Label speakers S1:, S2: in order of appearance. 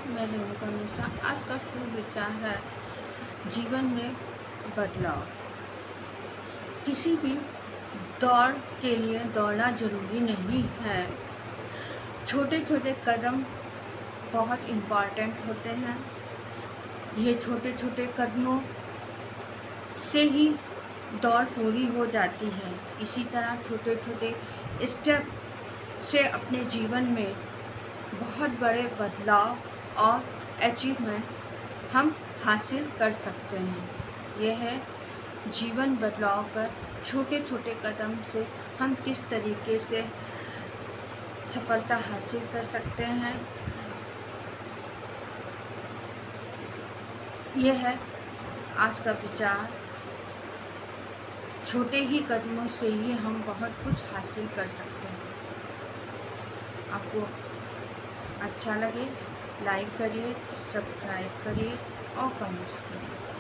S1: मैं रेणुका मिश्रा। आज का शुभ विचार है जीवन में बदलाव। किसी भी दौड़ के लिए दौड़ना जरूरी नहीं है। छोटे छोटे कदम बहुत इम्पॉर्टेंट होते हैं। ये छोटे छोटे कदमों से ही दौड़ पूरी हो जाती है। इसी तरह छोटे छोटे स्टेप से अपने जीवन में बहुत बड़े बदलाव और अचीवमेंट हम हासिल कर सकते हैं। यह है जीवन बदलाव पर छोटे छोटे कदम से हम किस तरीके से सफलता हासिल कर सकते हैं। यह है आज का विचार। छोटे ही कदमों से ही हम बहुत कुछ हासिल कर सकते हैं। आपको अच्छा लगे लाइक करिए, सब्सक्राइब करिए और कमेंट्स करिए।